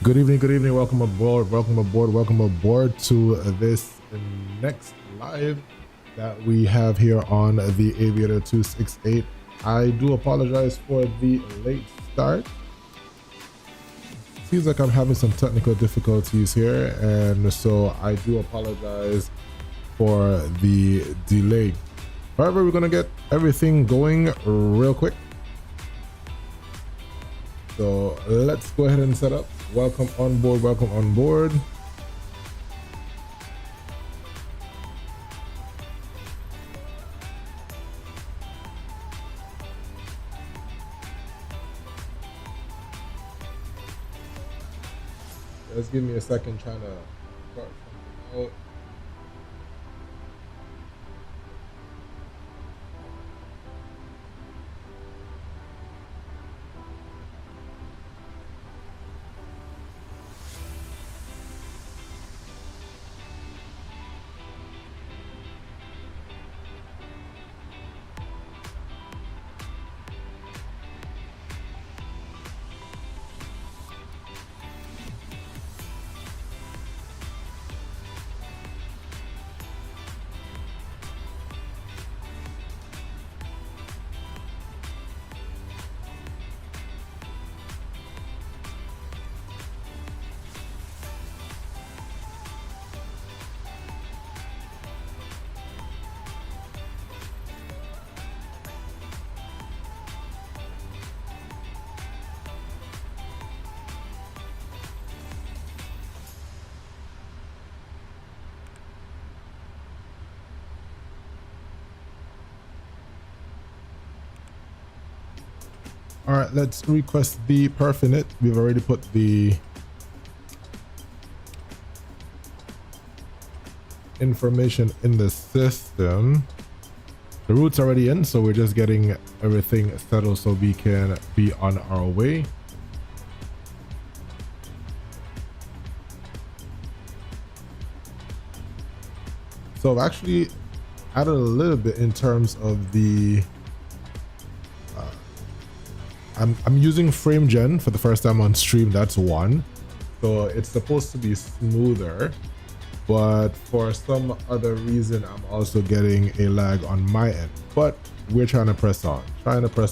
Good evening, welcome aboard to this next live that we have here on the Aviator 268. I do apologize for the late start. Seems like I'm having some technical difficulties here, and so I do apologize for the delay. However, we're gonna get everything going real quick. So let's go ahead and set up. Welcome on board. Just give me a second trying to start something out. All right, let's request the perf in it. We've already put the information in the system. The route's already in, so we're just getting everything settled so we can be on our way. So I've actually added a little bit in terms of the I'm using frame gen for the first time on stream. That's one, so it's supposed to be smoother, but for some other reason I'm also getting a lag on my end, but we're trying to press on. All right, let's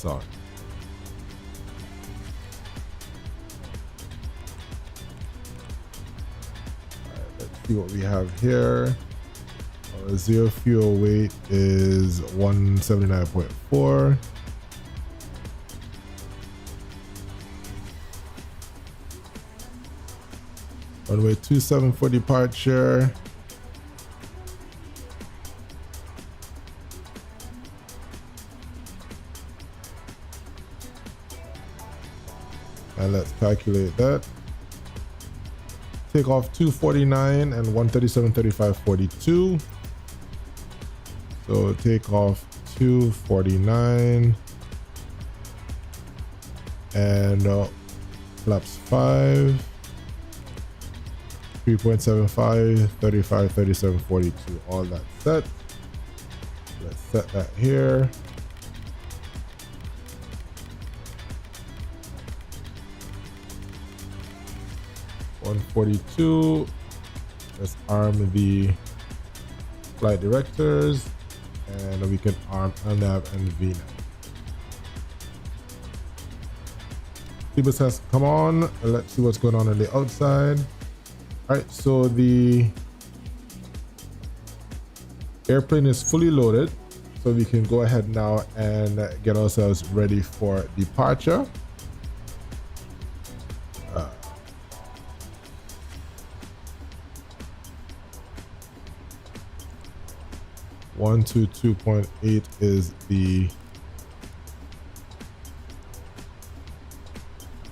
see what we have here. Zero fuel weight is 179.4. Runway 27 for departure. And let's calculate that. Take off 249 and 137.35.42. So take off 249 and flaps 5. 3.75, 35, 37, 42, all that set. Let's set that here. (142). Let's arm the flight directors, and we can arm LNAV and VNAV. Cbus has come on. Let's see what's going on the outside. All right, so the airplane is fully loaded, so we can go ahead now and get ourselves ready for departure. 122.8 is the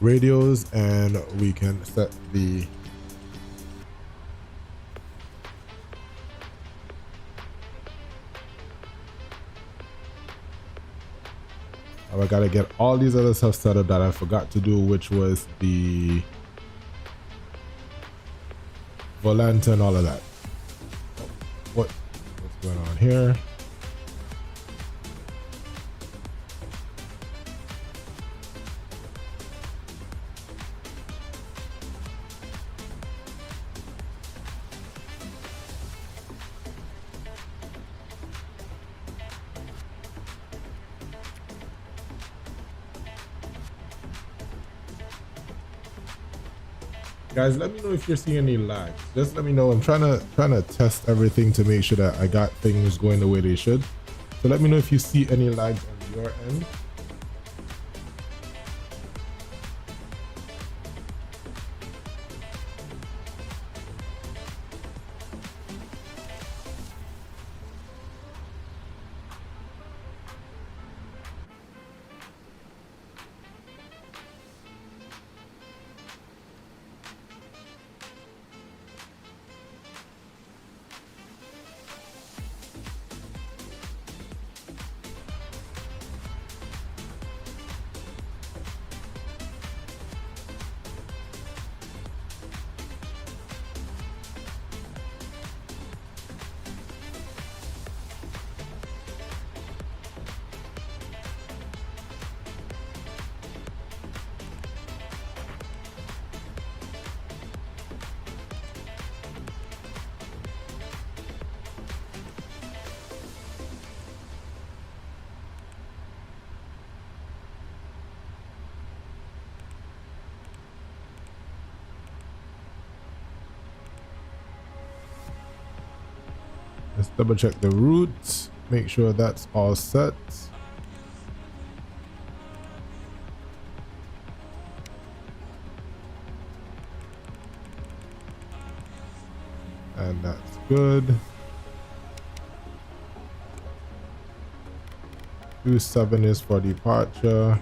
radios, and we can set the I gotta get all these other stuff set up that I forgot to do, which was the Volanta and all of that. What's going on here? Guys, let me know if you're seeing any lag. Just let me know. I'm trying to test everything to make sure that I got things going the way they should. So let me know if you see any lags on your end. Let's double check the root, make sure that's all set. And that's good. 27 is for departure.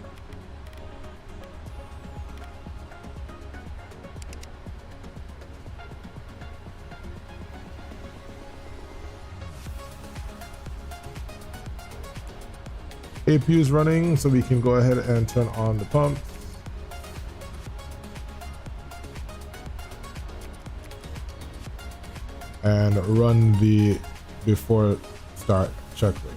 APU is running, so we can go ahead and turn on the pump. And run the before start checklist.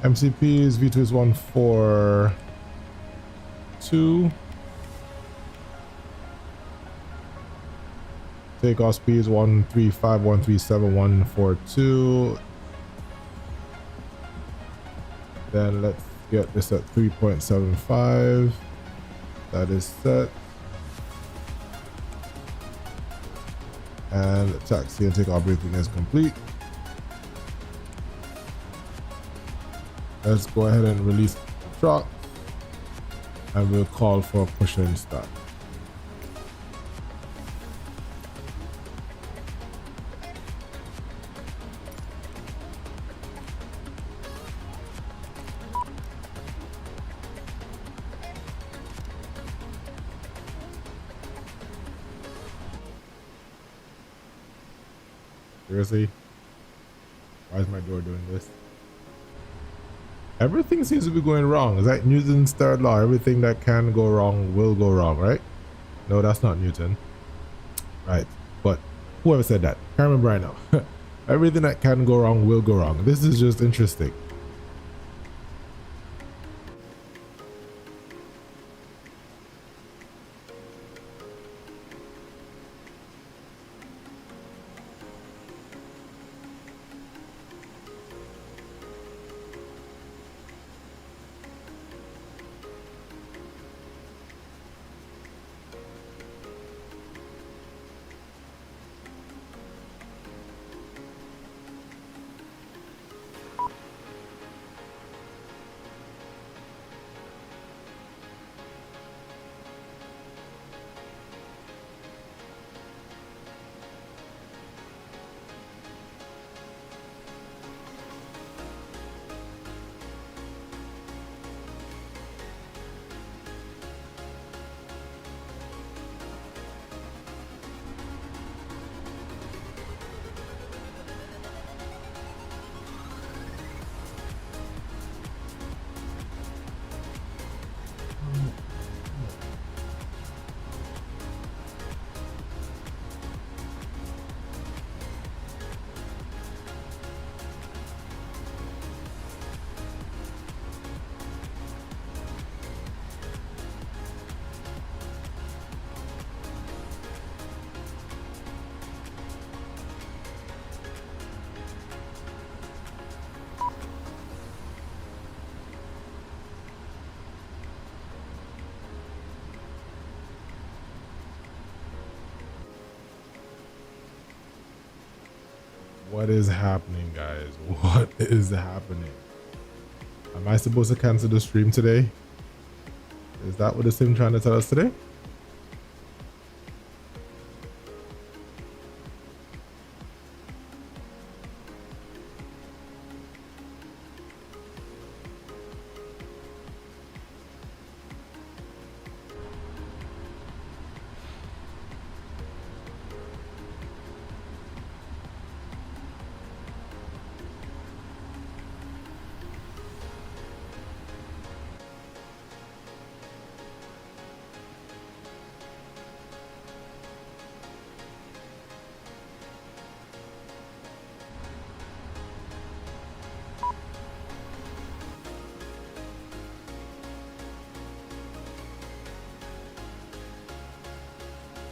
MCP is V2 is 142. Takeoff speed is 135, 137, 142. Then let's get this at 3.75. That is set. And taxi and takeoff briefing is complete. Let's go ahead and release the truck, and we'll call for push and start. Seriously? Why is my door doing this? Everything seems to be going wrong. Is that Newton's third law? Everything that can go wrong will go wrong, right? No, that's not Newton. Right. But whoever said that, can't remember right now. Everything that can go wrong will go wrong. This is just interesting. What is happening, guys? What is happening? Am I supposed to cancel the stream today? Is that what the sim trying to tell us today?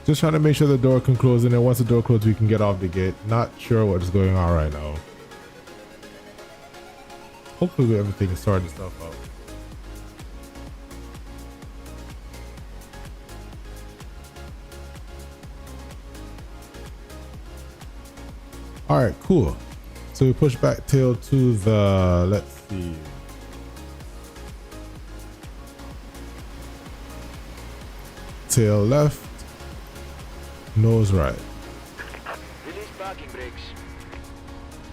Just trying to make sure the door can close, and then once the door closes, we can get off the gate. Not sure what's going on right now. Hopefully everything is sorted itself out. All right, cool. So we push back tail to the, let's see. Tail left. Nose right. Release parking brakes.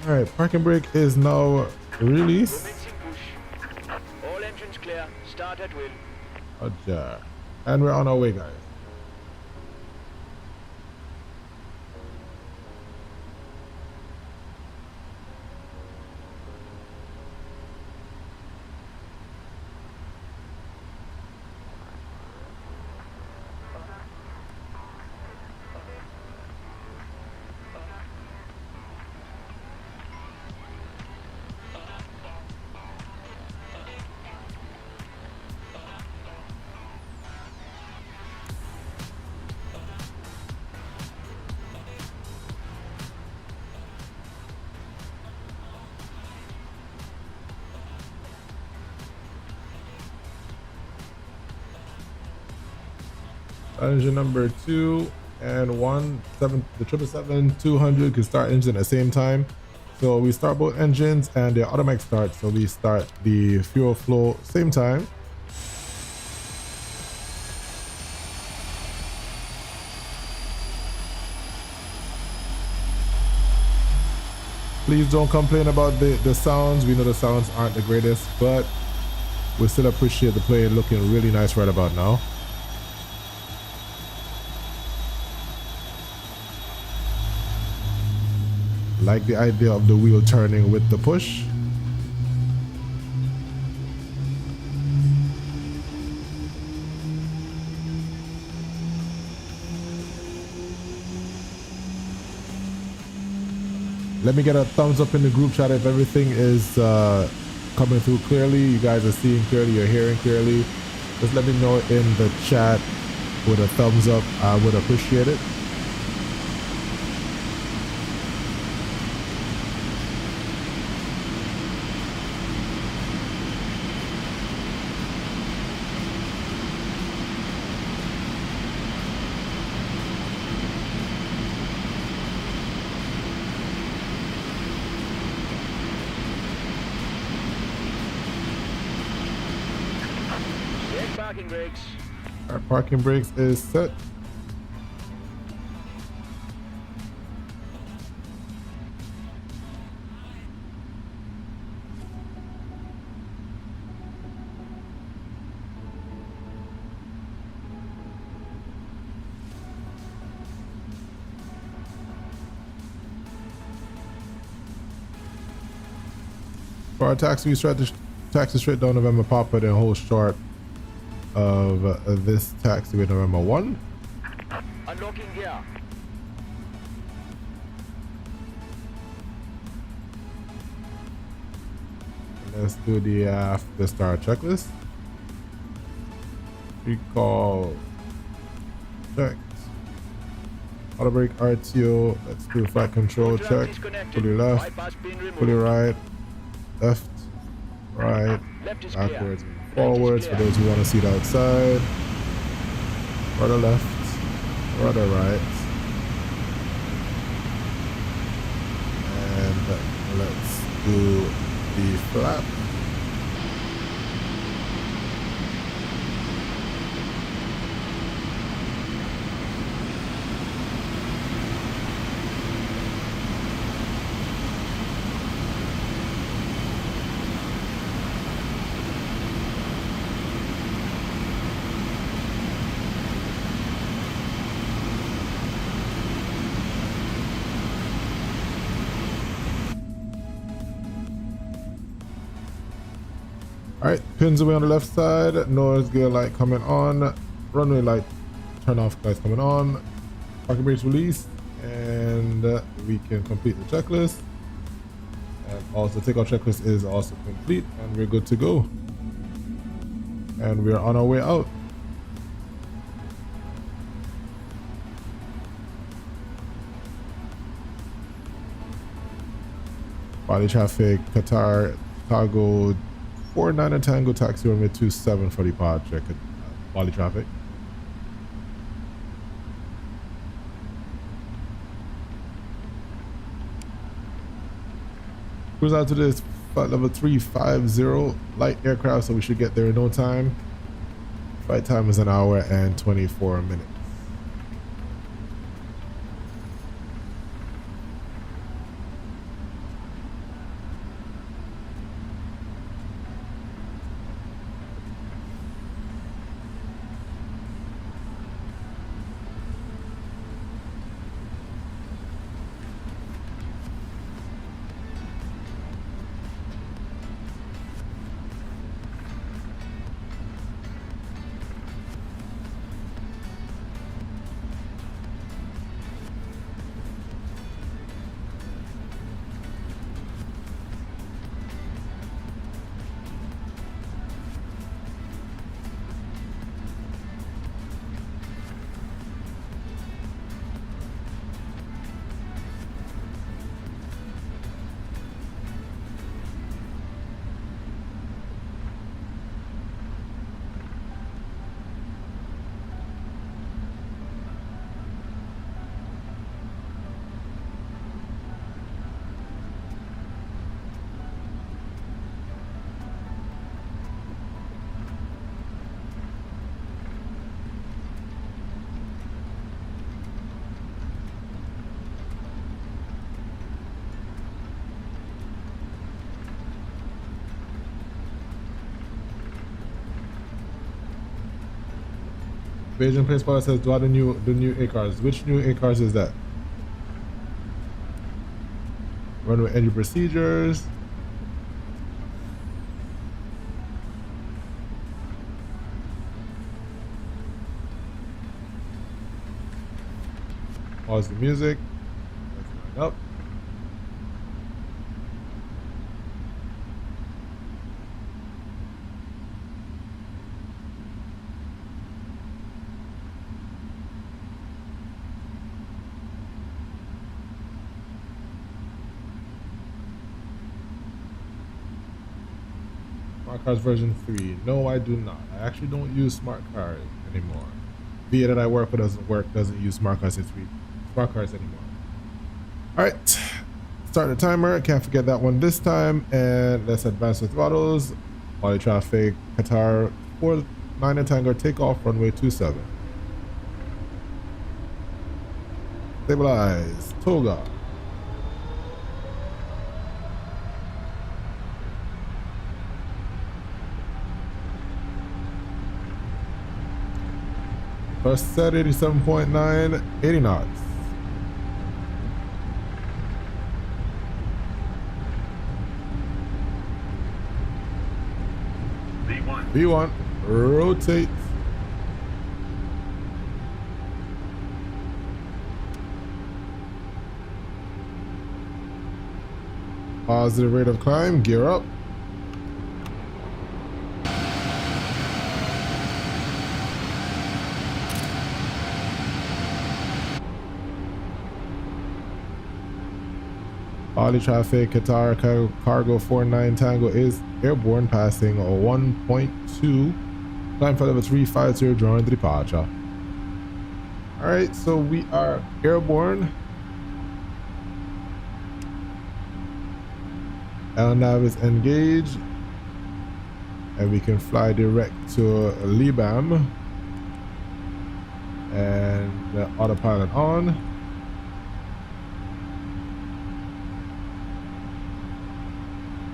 All right, parking brake is now released. Commencing push. All engines clear. Start at will. Roger. And we're on our way, guys. Engine number 2 and 1, the 777-200 can start engine at the same time. So we start both engines and they're automatic start. So we start the fuel flow same time. Please don't complain about the sounds. We know the sounds aren't the greatest, but we still appreciate the plane looking really nice right about now. Like the idea of the wheel turning with the push. Let me get a thumbs up in the group chat if everything is coming through clearly. You guys are seeing clearly, you're hearing clearly. Just let me know in the chat with a thumbs up. I would appreciate it. Parking brakes. Our parking brakes is set. For our taxi, we start to taxi straight down November Papa, then hold short of this taxi with November 1. Unlocking gear. Let's do the after start checklist. Recall checked. Auto brake RTO. Let's do flight control check. Fully left, fully right, left, right, backwards, and forwards for those who want to see it outside. Rudder left, rudder right, do the flap. All right, pins away on the left side, nose gear light coming on, runway light turn off lights coming on, parking brakes released, and we can complete the checklist. And also takeoff checklist is also complete, and we're good to go. And we're on our way out. Body traffic, Qatar, Chicago, 49 Tango taxi runway 27 for departure. Body traffic. Cruise out to this flight level 350 light aircraft, so we should get there in no time. Flight time is 1 hour and 24 minutes. Beijing Place Pilot says, do I the new A cars? Which new A cars is that? Runway entry procedures. Pause the music. Let's line up. Smart Cars version 3. No, I do not. I actually don't use Smart Cars anymore. VA that I work with doesn't use Smart Cars anymore. All right, start the timer. Can't forget that one this time. And let's advance the throttles. Body traffic, Qatar 49 Tango takeoff, runway 27. Stabilize, Toga. First set 87.9, 80 knots. V1, rotate. Positive rate of climb, gear up. Body traffic, Qatar Cargo 49 Tango is airborne, passing a 1.2. Climb flight level 350, drawing to departure. Alright, so we are airborne. LNAV is engaged, and we can fly direct to LBAM, and autopilot on.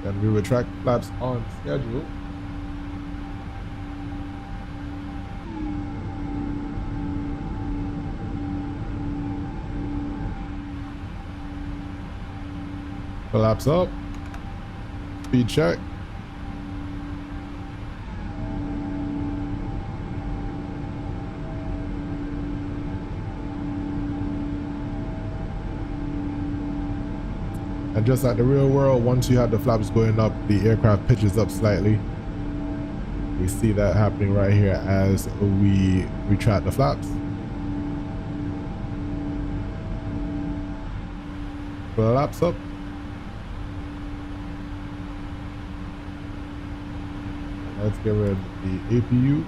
Then we retract flaps on schedule. Flaps up. Speed check. And just like the real world, once you have the flaps going up, the aircraft pitches up slightly. We see that happening right here as we retract the flaps. Flaps up. Let's get rid of the APU.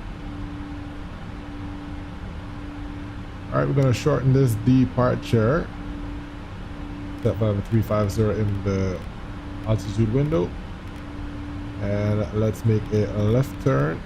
All right, we're going to shorten this departure. Set 5350 in the altitude window. And let's make a left turn.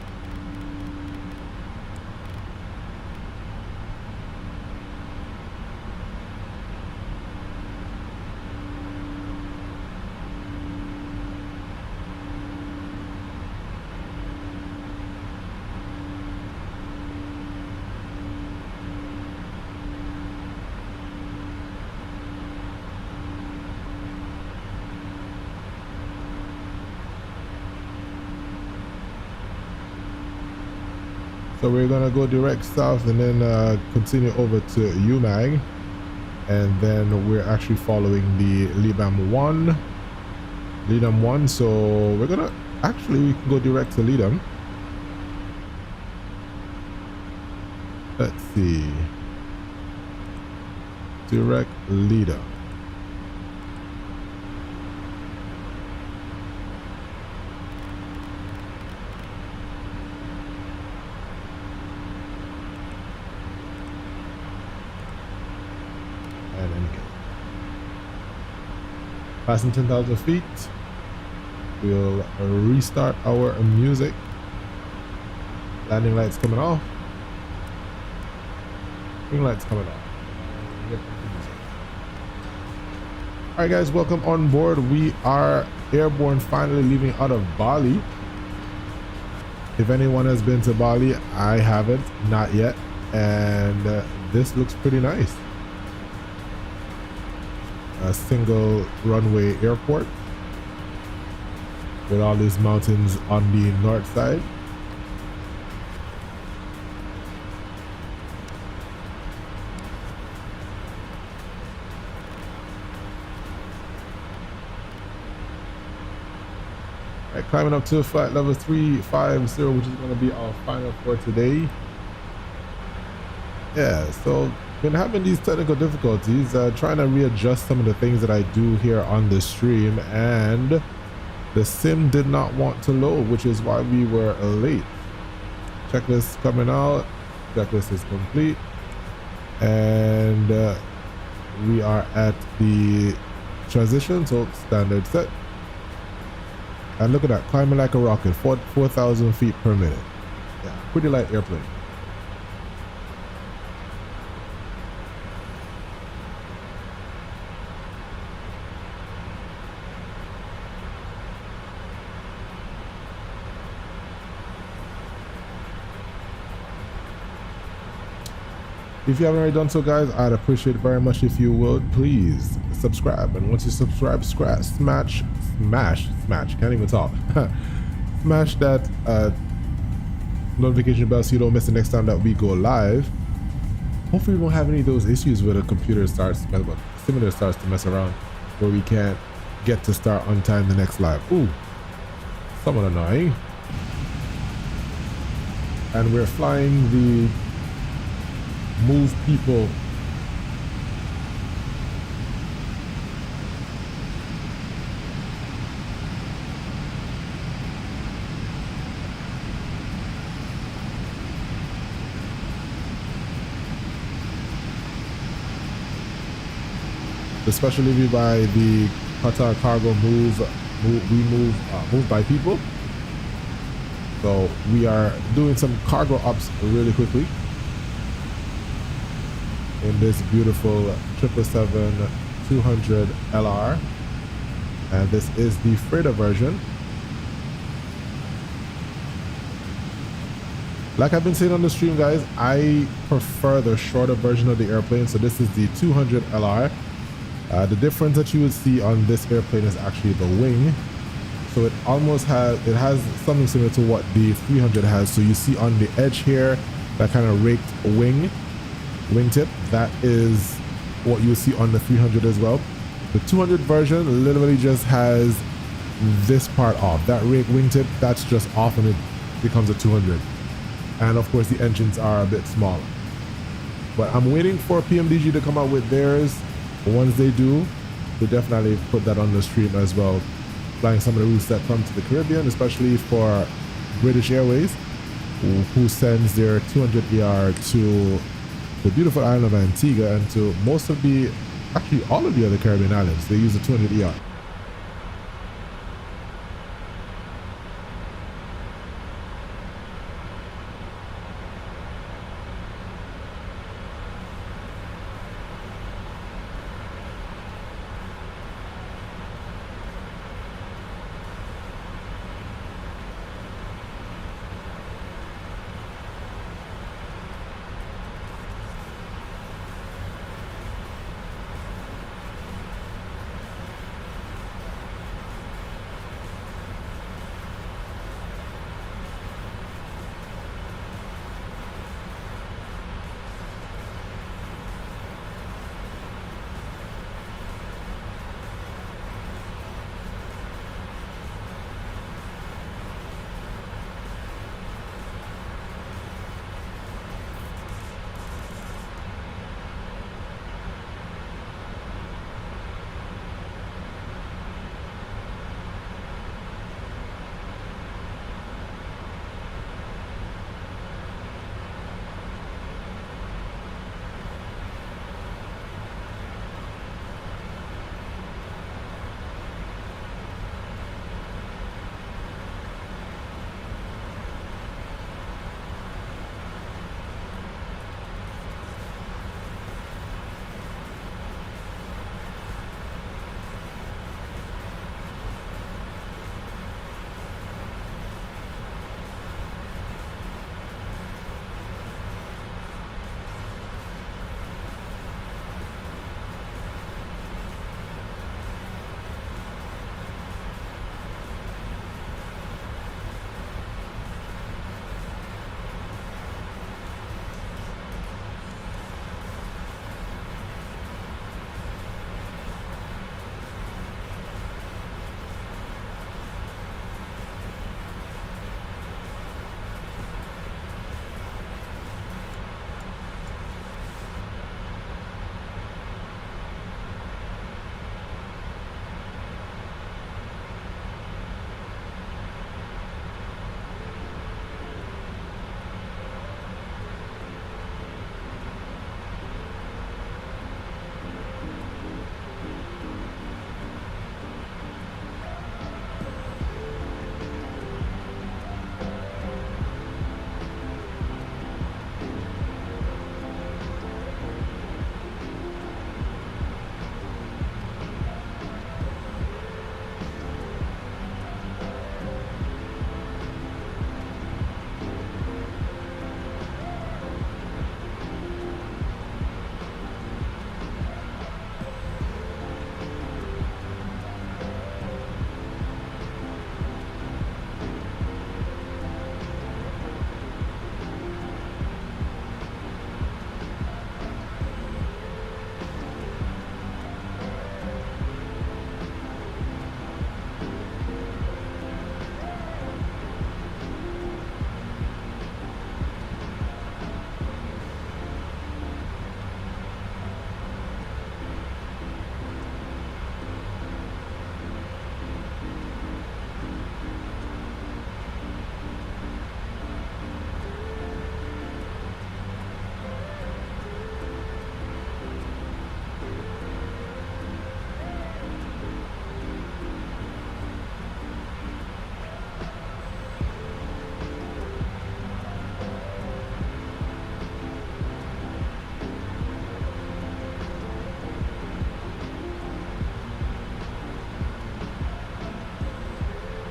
So we're gonna go direct south and then continue over to UMAG, and then we're actually following the LBAM 1. So we're gonna we can go direct to LBAM. Let's see, direct LBAM. Passing 10,000 feet, we'll restart our music. Landing lights coming off. Green lights coming off. All right, guys, welcome on board. We are airborne, finally leaving out of Bali. If anyone has been to Bali, I haven't, not yet, and this looks pretty nice. A single runway airport with all these mountains on the north side. All right, climbing up to flight level 350, which is going to be our final for today. Yeah, so been having these technical difficulties, trying to readjust some of the things that I do here on the stream, and the sim did not want to load, which is why we were late. Checklist coming out, checklist is complete, and we are at the transition, so standard set. And look at that, climbing like a rocket, 4,000 feet per minute. Yeah, pretty light airplane. If you haven't already done so, guys, I'd appreciate it very much if you would please subscribe. And once you subscribe, smash, can't even talk. Smash that notification bell so you don't miss the next time that we go live. Hopefully we won't have any of those issues where the computer simulator starts to mess around, where we can't get to start on time the next live. Ooh, somewhat annoying. And we're flying the Move People the special review by the Qatar Cargo Move moved by people. So we are doing some cargo ops really quickly in this beautiful 777-200LR, and this is the freighter version. Like I've been saying on the stream, guys, I prefer the shorter version of the airplane. So this is the 200LR. The difference that you would see on this airplane is actually the wing. So it has something similar to what the 300 has. So you see on the edge here, that kind of raked wingtip, that is what you see on the 300 as well. The 200 version literally just has this part off. That rake wingtip, that's just off, and it becomes a 200. And of course the engines are a bit smaller. But I'm waiting for PMDG to come out with theirs. Once they do, we'll definitely put that on the stream as well. Flying some of the routes that come to the Caribbean, especially for British Airways, who sends their 200ER to the beautiful island of Antigua and to actually all of the other Caribbean islands. They use the 200ER.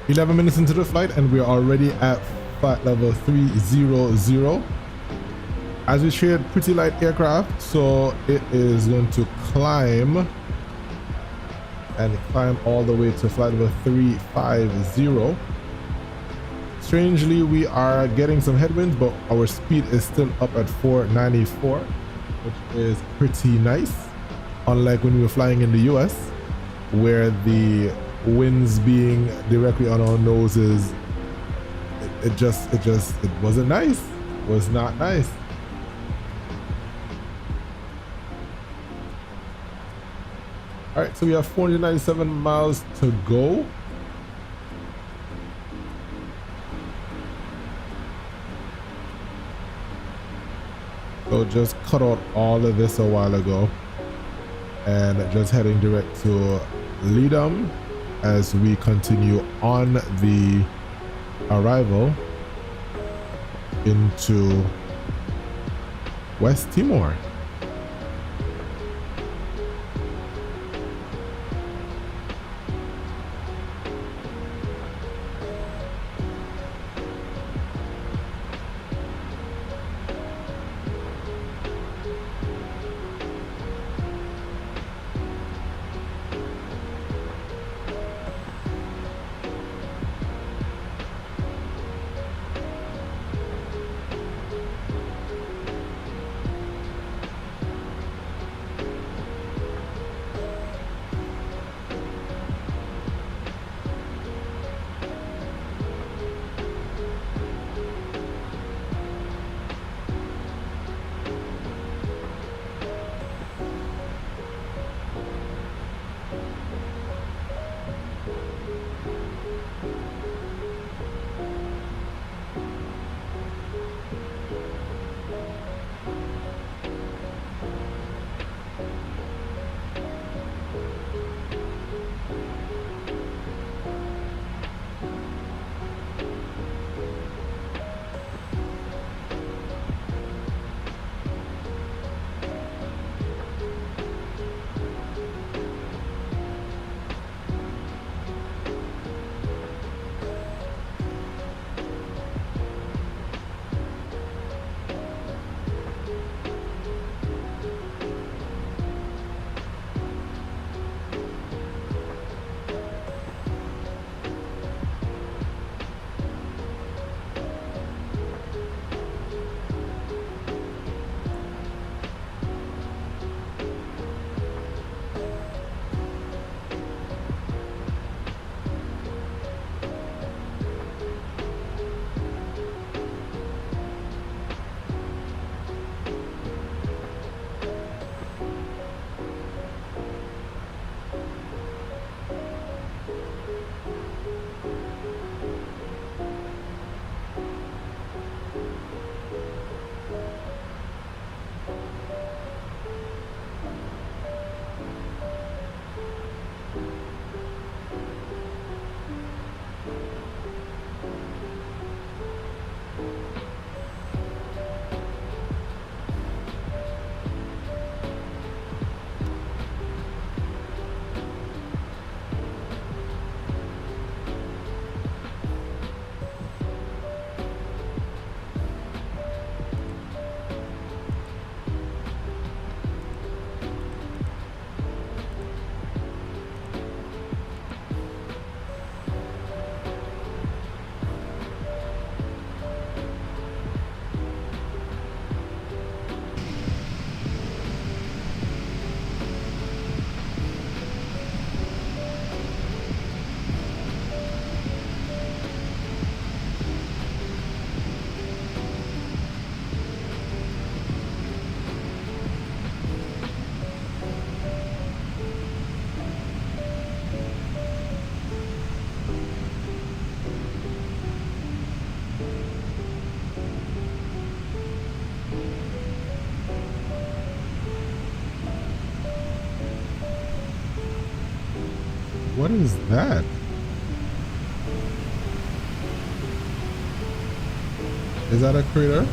11 minutes into the flight and we're already at flight level 300. As we shared pretty light aircraft, so it is going to climb all the way to flight level 350. Strangely, we are getting some headwinds, but our speed is still up at 494, which is pretty nice. Unlike when we were flying in the US, where the winds being directly on our noses, it wasn't nice. It was not nice. All right, so we have 497 miles to go. So just cut out all of this a while ago and just heading direct to Leadham as we continue on the arrival into West Timor. What is that? Is that a crater?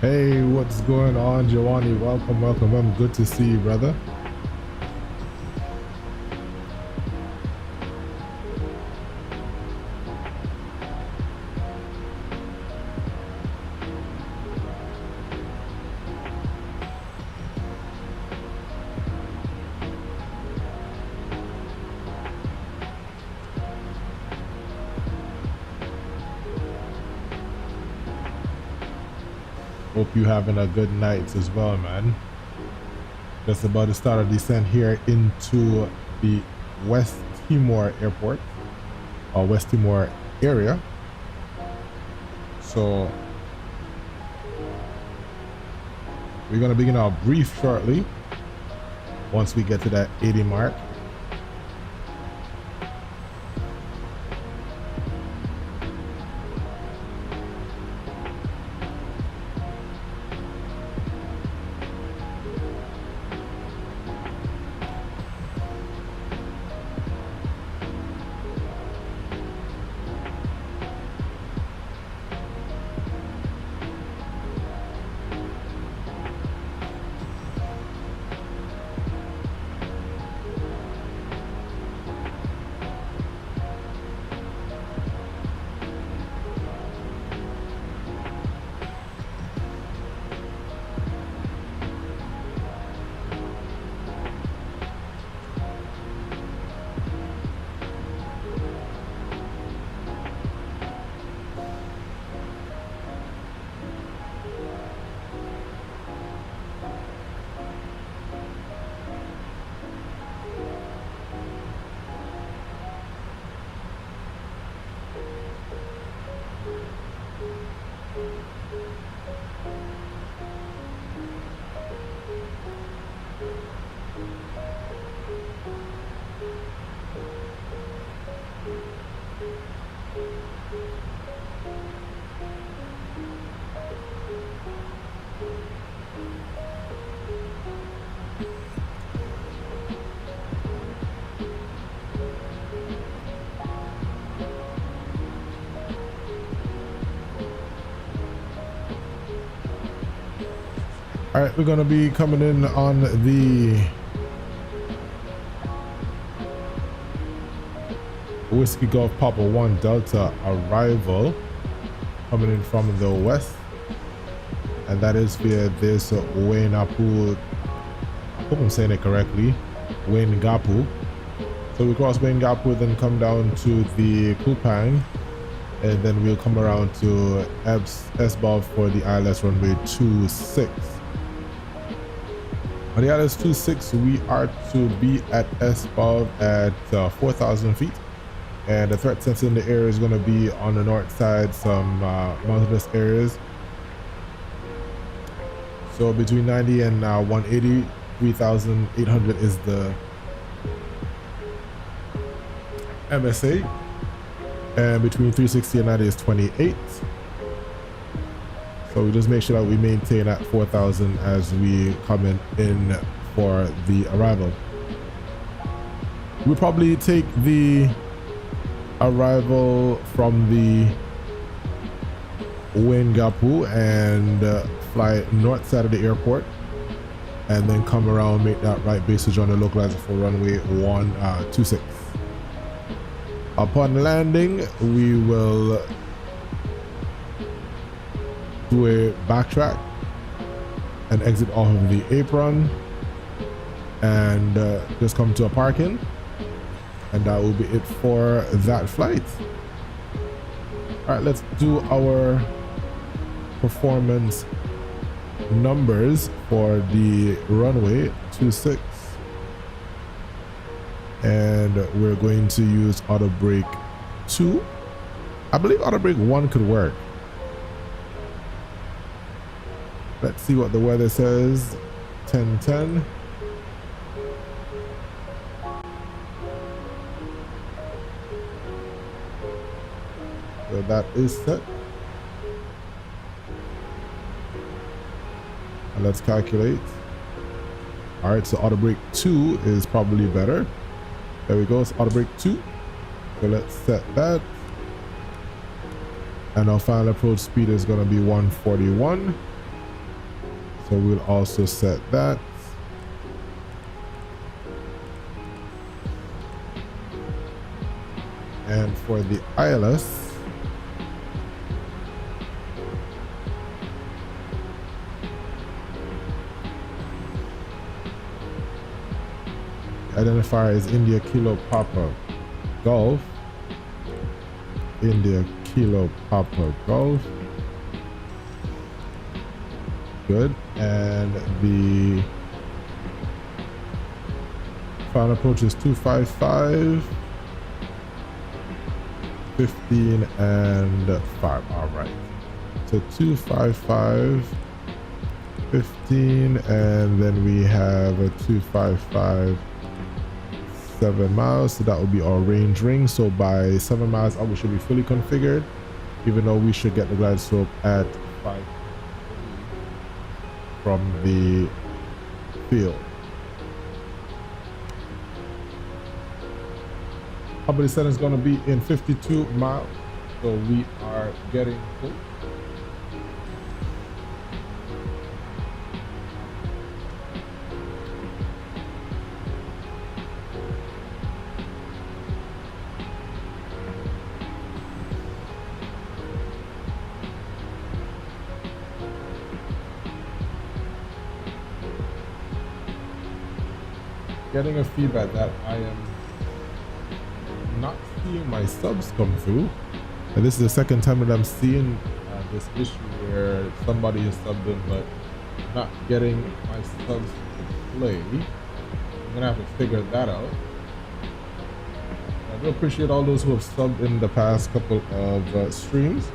Hey, what's going on, Giovanni? Welcome, welcome. I'm good to see you, brother. Hope you having a good night as well, man. Just about to start a descent here into the West Timor airport, or West Timor area. So we're gonna begin our brief shortly once we get to that 80 mark. All right, we're gonna be coming in on the Whiskey Golf Papa 1 Delta arrival, coming in from the west, and that is via this Wainapu. I hope I'm saying it correctly, Waingapu. So we cross Waingapu, then come down to the Kupang, and then we'll come around to SBOV for the ILS runway 26. On the ILS 26, we are to be at SBOV at 4,000 feet. And the threat sensor in the air is going to be on the north side, some mountainous areas. So between 90 and 180, 3,800 is the MSA. And between 360 and 90 is 28. So we just make sure that we maintain at 4,000 as we come in for the arrival. We'll probably take the arrival from the Waingapu and fly north side of the airport, and then come around, make that right basage on the localizer for runway 126. Upon landing, we will do a backtrack and exit off of the apron and just come to a parking, and that will be it for that flight. All right, let's do our performance numbers for the runway 26, and we're going to use auto brake 2. I believe auto brake 1 could work. Let's see what the weather says. 10:10. So that is set. And let's calculate. All right, so auto brake 2 is probably better. There we go, it's auto brake 2. So let's set that. And our final approach speed is going to be 141. So we'll also set that. And for the ILS, identifier is India Kilo Papa Golf. India Kilo Papa Golf. Good. And the final approach is 255, 15 and 5. All right. So 255, 15, and then we have a 255, 7 miles. So that will be our range ring. So by 7 miles out, we should be fully configured, even though we should get the glide slope at 5 from the field. Company setting is going to be in 52 miles. So we are getting full. Getting a feedback that I am not seeing my subs come through, and this is the second time that I'm seeing this issue where somebody is subbed in but not getting my subs to play. I'm gonna have to figure that out. I do appreciate all those who have subbed in the past couple of streams.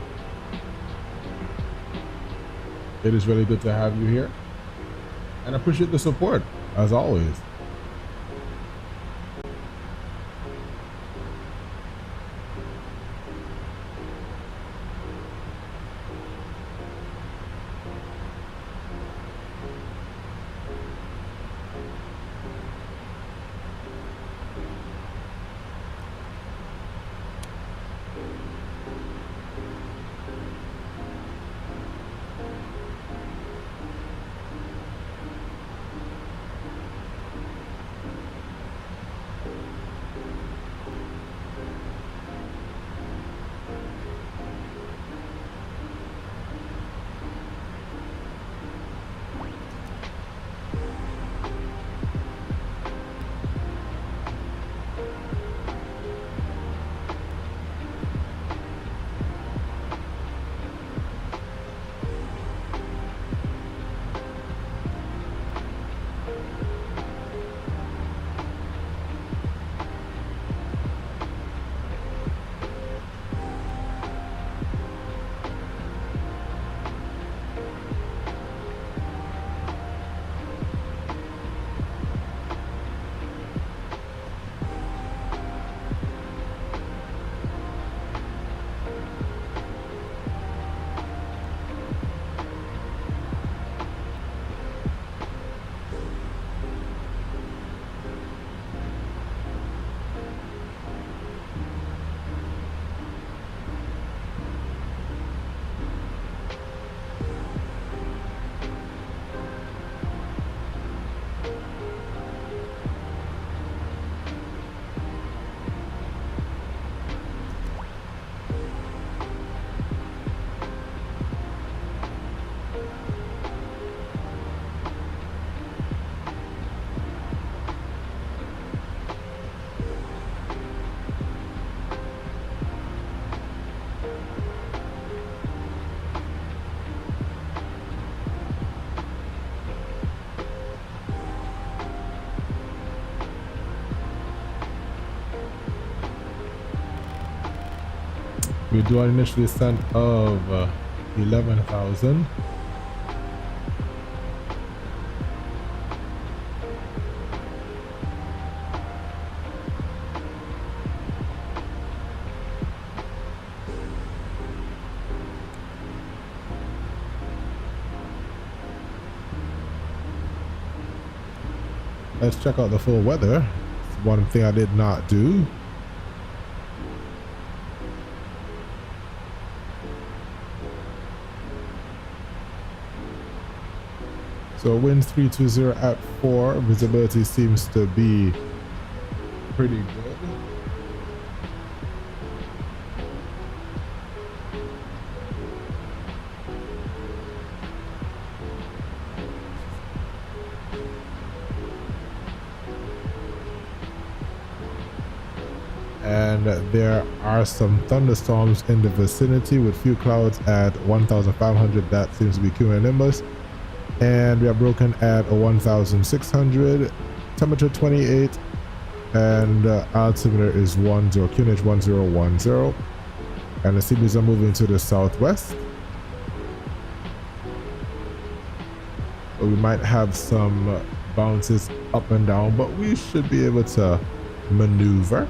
It is really good to have you here, and I appreciate the support as always. We do an initial descent of 11,000. Let's check out the full weather. It's one thing I did not do. So wind 320 at 4. Visibility seems to be pretty good. And there are some thunderstorms in the vicinity with few clouds at 1,500. That seems to be cumulonimbus. And we are broken at a 1,600, temperature 28, and altimeter is 10, QNH 1010. And the CBs are moving to the southwest. But we might have some bounces up and down, but we should be able to maneuver.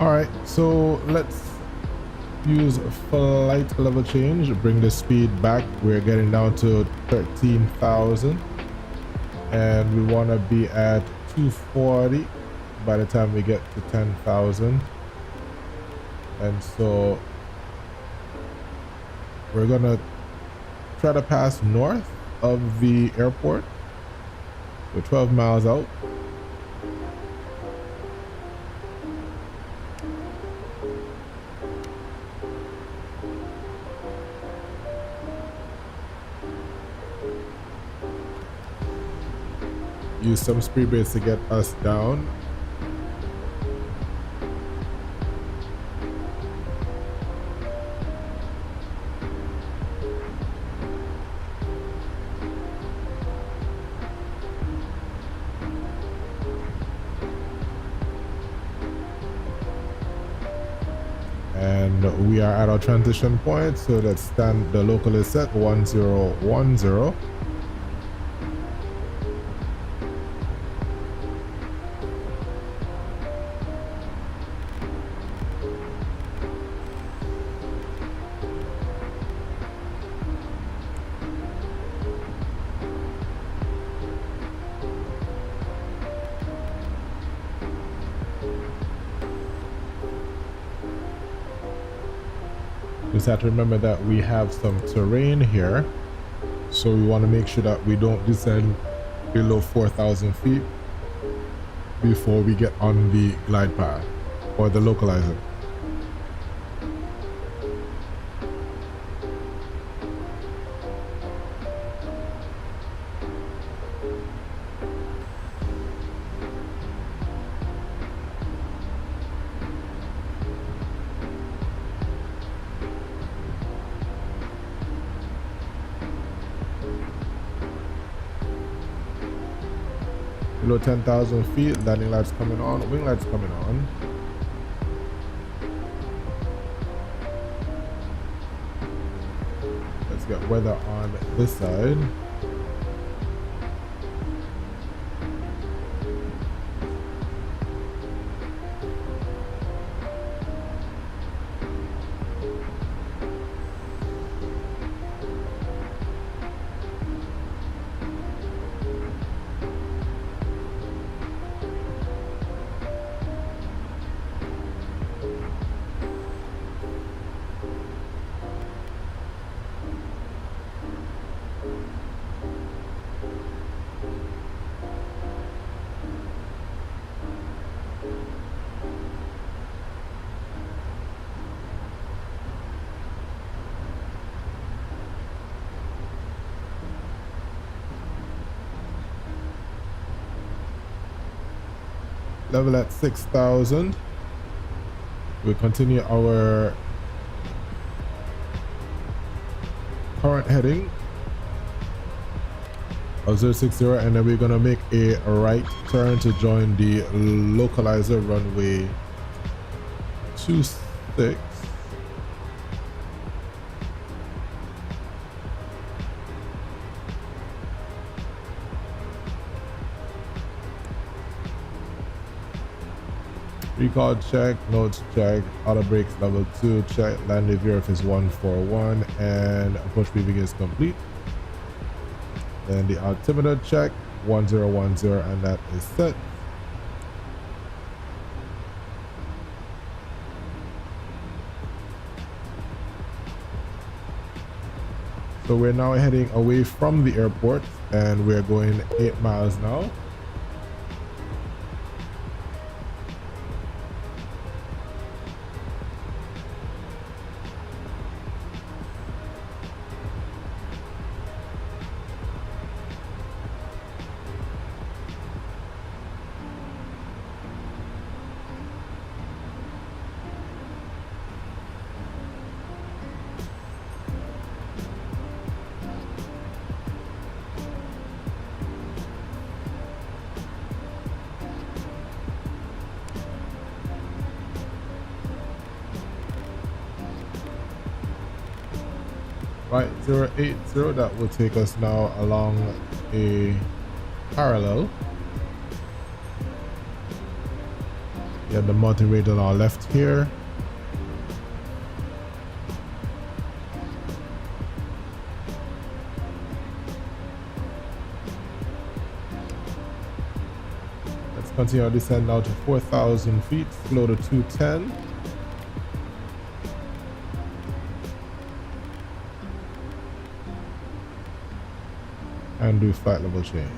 All right, so let's use flight level change, bring the speed back. We're getting down to 13,000 and we want to be at 240 by the time we get to 10,000. And so we're gonna try to pass north of the airport We're 12 miles out. Use some speed brakes to get us down. And we are at our transition point, so let's stand. The local is set 1010. Just have to remember that we have some terrain here, so we want to make sure that we don't descend below 4,000 feet before we get on the glide path or the localizer. Below 10,000 feet, landing lights coming on, wing lights coming on. Let's get weather on this side. Level at 6,000. We'll continue our current heading of 060, and then we're gonna make a right turn to join the localizer runway 26. Recall check, notes check, auto brakes level 2 check, landing VRF is 141, and approach briefing is complete. Then the altimeter check 1010, and that is set. So we're now heading away from the airport, and we're going 8 miles now. Right, 080, that will take us now along a parallel. We have the mountain range on our left here. Let's continue our descent now to 4,000 feet, slow to 210. And do flight level change.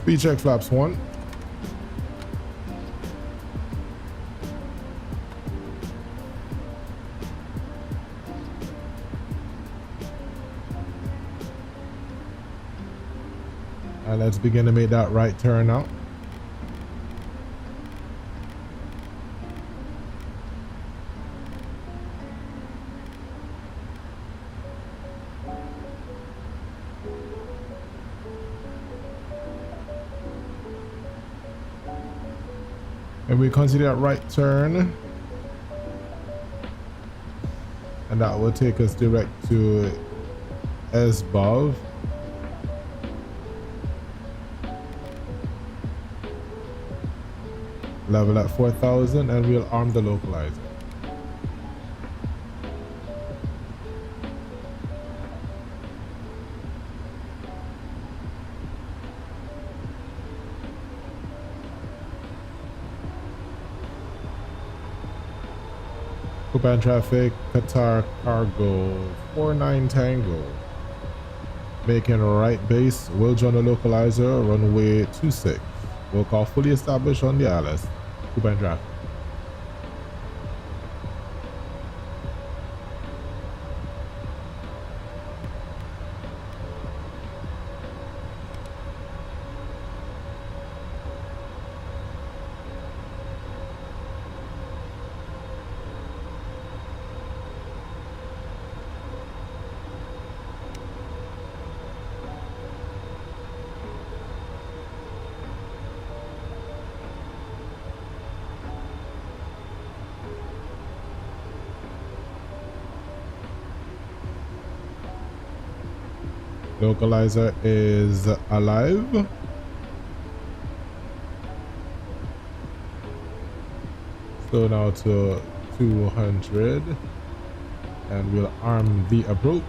Speed check flaps 1. And let's begin to make that right turn now. And we consider that right turn, and that will take us direct to SBOV. Level at 4,000, and we'll arm the localizer. Copan traffic, Qatar cargo 49 Tango. Making right base, will join the localizer, runway 26. We'll call fully established on the ILS. Copan traffic. Localizer is alive. So now to 200, and we'll arm the approach.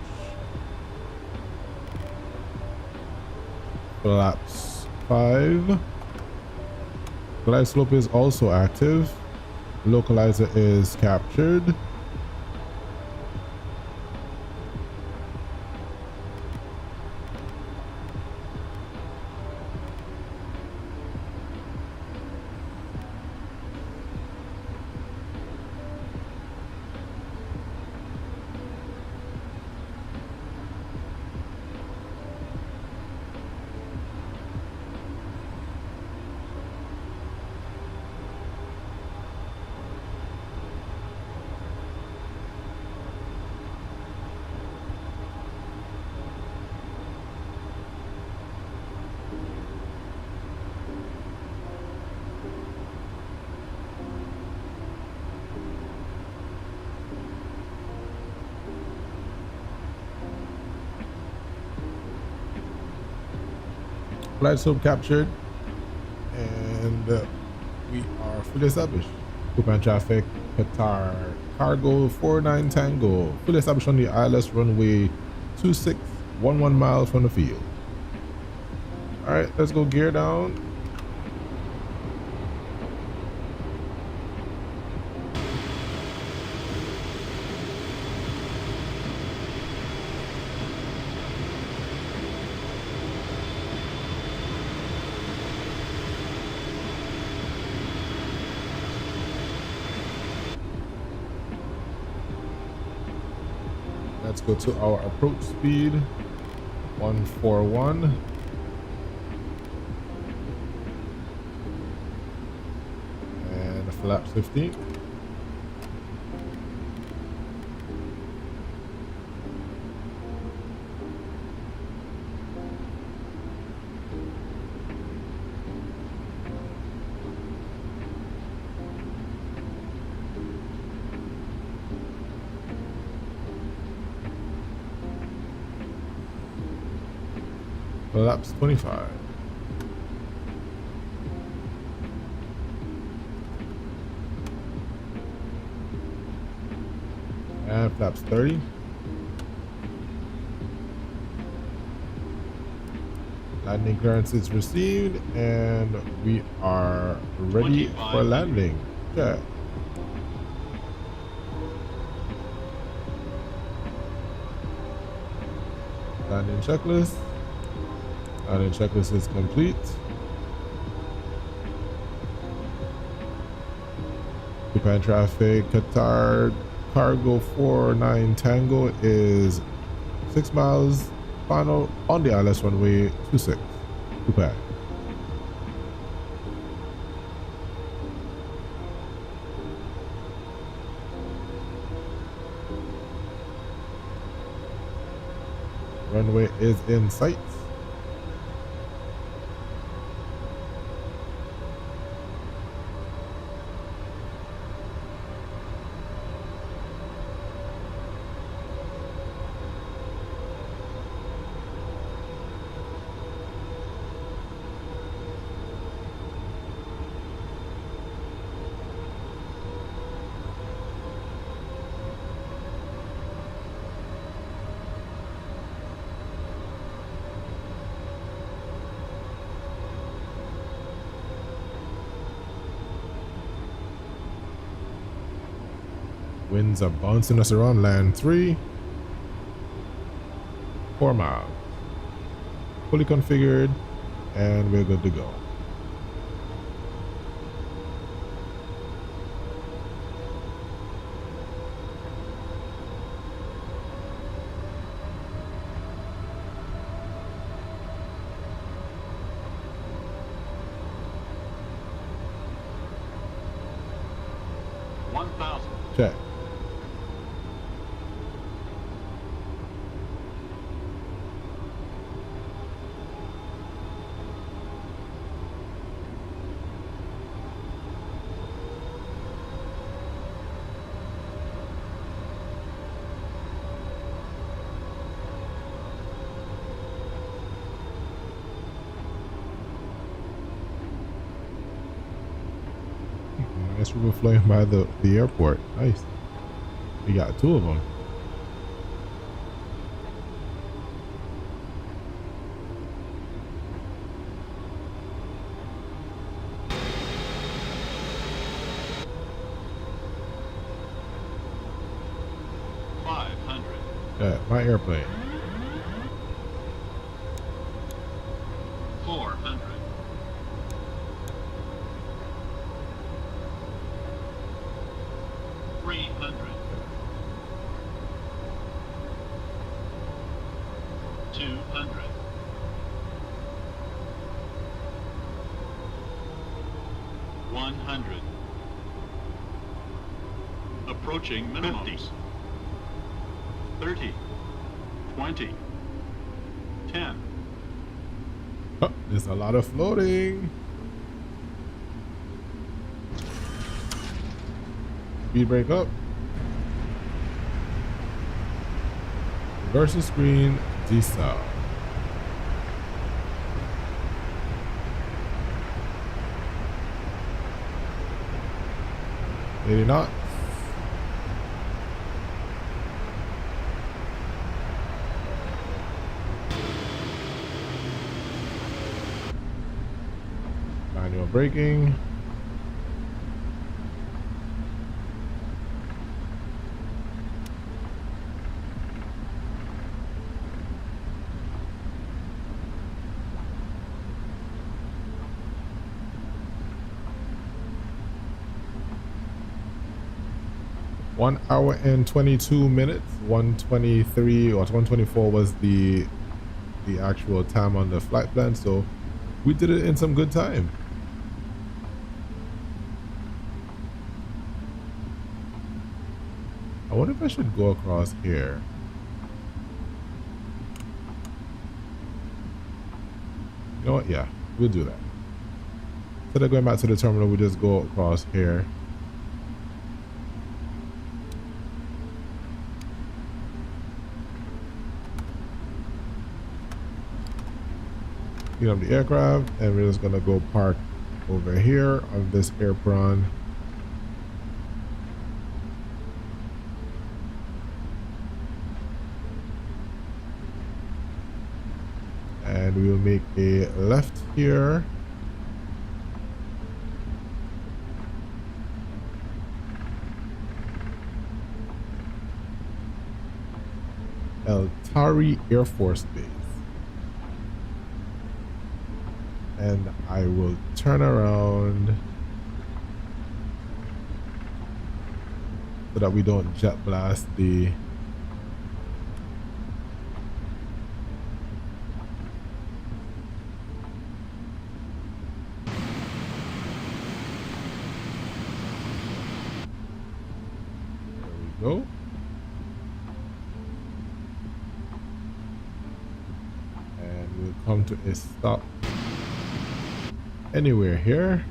Flaps 5. Glide slope is also active. Localizer is captured. Glide slope captured, and we are fully established. Copan traffic, Qatar cargo 49 Tango, fully established on the ILS, runway 26, 11 miles from the field. All right, let's go gear down. Let's go to our approach speed, 141. And flaps 15. Flaps 25. And flaps 30. Landing clearance is received, and we are ready for landing. Check. Landing checklist. Landing checklist is complete. Japan traffic, Qatar cargo 49 Tango is 6 miles final on the ILS runway 26. Japan. Runway is in sight. Winds are bouncing us around land 3. 4 miles. Fully configured, and we're good to go. Check. I guess we were flying by the airport. Nice. We got 2 of them. Yeah, my airplane. 400. 300. 200. 100. Approaching minimums. 50. 30. 20. 10. Oh, there's a lot of floating. Speed brake up. Reverse the screen, decel. Maybe not. Manual braking. One hour and 22 minutes. 123 or 124 was the actual time on the flight plan, so we did it in some good time. I wonder if I should go across here. You know what? Yeah, we'll do that. Instead of going back to the terminal, we just go across here. Clean up the aircraft, and we're just gonna go park over here on this apron. And we will make a left here. El Tari Air Force Base. And I will turn around so that we don't jet blast the go. And we'll come to a stop anywhere here.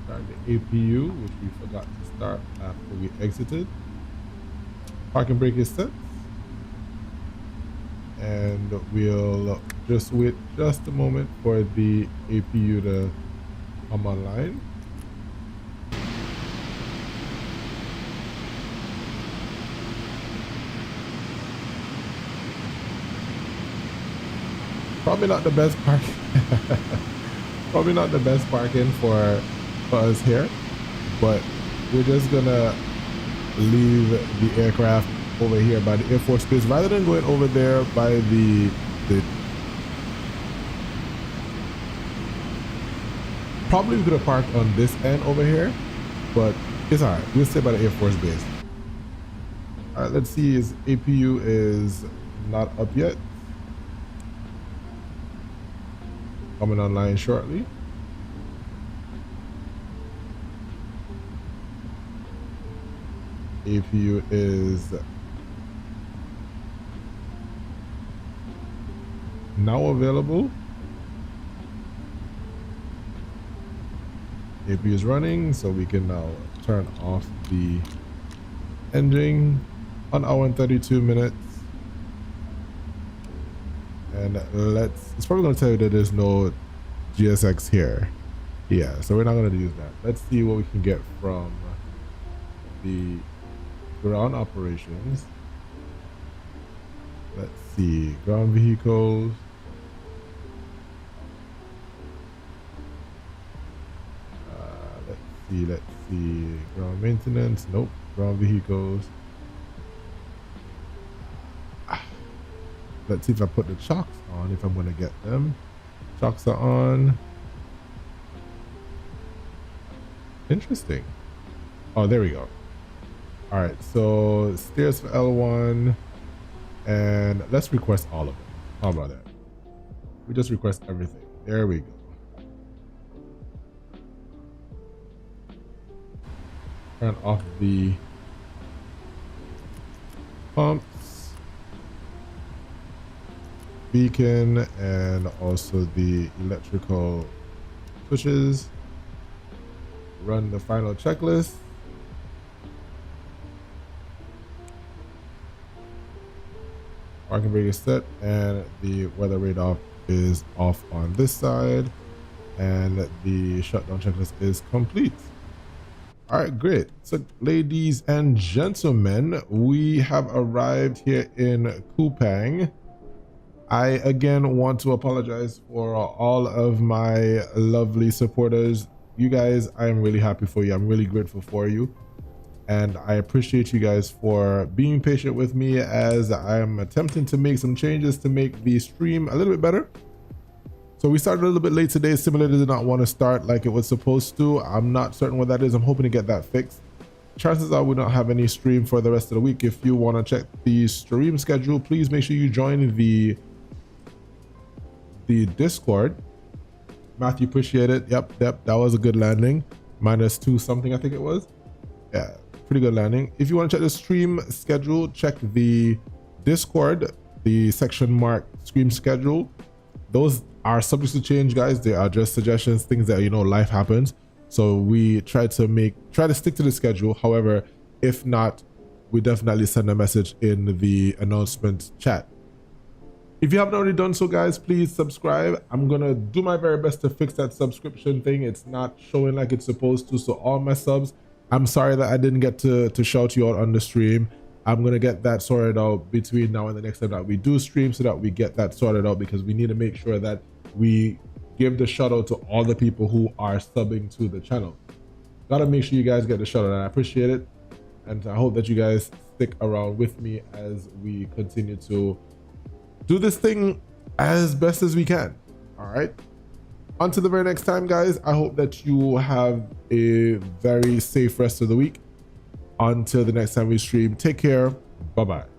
Start the APU, which we forgot to start after we exited. Parking brake is set. And we'll just wait just a moment for the APU to come online. Probably not the best parking. Probably not the best parking for us here, but we're just gonna leave the aircraft over here by the Air Force Base rather than going over there by the probably we could have parked on this end over here, but it's all right. We'll stay by the Air Force Base. All right, let's see. His APU is not up yet. Coming online shortly. APU is now available. APU is running, so we can now turn off the engine. 1 hour and 32 minutes. And it's probably going to tell you that there's no GSX here. Yeah, so we're not going to use that. Let's see what we can get from the ground operations. Let's see, ground vehicles. Let's see, ground maintenance. Nope, ground vehicles. Let's see if I put the chocks on, if I'm going to get them. Chocks are on. Interesting. Oh, there we go. All right, so stairs for L1, and let's request all of them. How about that? We just request everything. There we go. Turn off the pumps, beacon, and also the electrical switches. Run the final checklist. Parking brake is set, and the weather radar is off on this side, and the shutdown checklist is complete. All right, great. So ladies and gentlemen, we have arrived here in Kupang. I again want to apologize for all of my lovely supporters. You guys, I am really happy for you. I'm really grateful for you. And I appreciate you guys for being patient with me as I am attempting to make some changes to make the stream a little bit better. So we started a little bit late today. Simulator did not want to start like it was supposed to. I'm not certain what that is. I'm hoping to get that fixed. Chances are we don't have any stream for the rest of the week. If you want to check the stream schedule, please make sure you join the Discord. Matthew, appreciate it. Yep, that was a good landing. -2 something, I think it was. Yeah, pretty good landing. If you want to check the stream schedule, check the Discord, the section marked stream schedule. Those are subject to change, guys. They are just suggestions, things that, you know, life happens. So we try to stick to the schedule. However, if not, we definitely send a message in the announcement chat. If you haven't already done so, guys, please subscribe. I'm gonna do my very best to fix that subscription thing. It's not showing like it's supposed to. So all my subs, I'm sorry that I didn't get to shout you out on the stream. I'm gonna get that sorted out between now and the next time that we do stream, so that we get that sorted out, because we need to make sure that we give the shout out to all the people who are subbing to the channel. Gotta make sure you guys get the shout out, and I appreciate it. And I hope that you guys stick around with me as we continue to do this thing as best as we can. All right. Until the very next time, guys, I hope that you have a very safe rest of the week. Until the next time we stream, take care. Bye-bye.